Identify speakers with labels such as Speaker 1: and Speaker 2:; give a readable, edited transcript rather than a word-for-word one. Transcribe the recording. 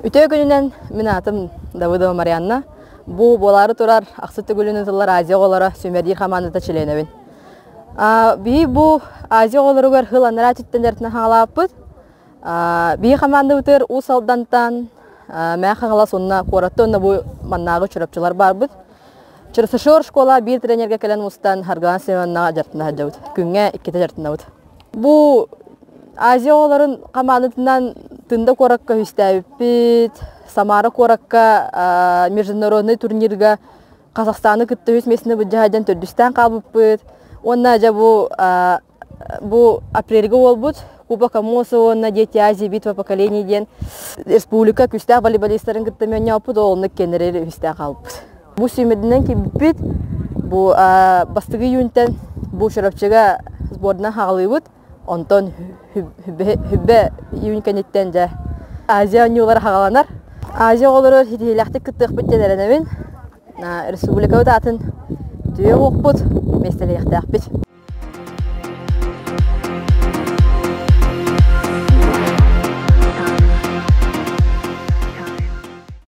Speaker 1: Үтө күнүнен мен атым Давыдова Марианна. Бу болары турар аксыты күлүнү тыллар Азия олара Сүмердир хаманында чиленебин. Би бу Азия оларыгар хыланара түттендерден хаңалаппыт. Би хаманды утыр у салдантан мен хаңала сонна коратты бу маннагы чурапчылар барбыт. Чырсышор школа бир тренерге келен устан Харган Семенна жартына жаут. Күнгө 2 жартына бут. Бу Азия оларын командасынан тында коракка хүстәбит, Самара коракка международный турнирга Казахстаны кытты хүсмесіне бұджадан төрдістен қалбыппыт. Онна жа бу апрельге олбут, Куба Камоса, онна дети Азии битва поколений ден республика күстәк волейболистларын кытты мен япыт, олны кенерері хүстәк қалбыт. Бу сүймедінен кебіппет, бу бастығы юнтен бу шырапчыға сбордынан хағылыбыт. Онтон хүббе юнканеттен жа Азия нюлар хағаланар. Азия олары хитиләхті күттіқ бүттелеріневін. Республика өтатын түйе оқпыт, местелі яқтақ бет.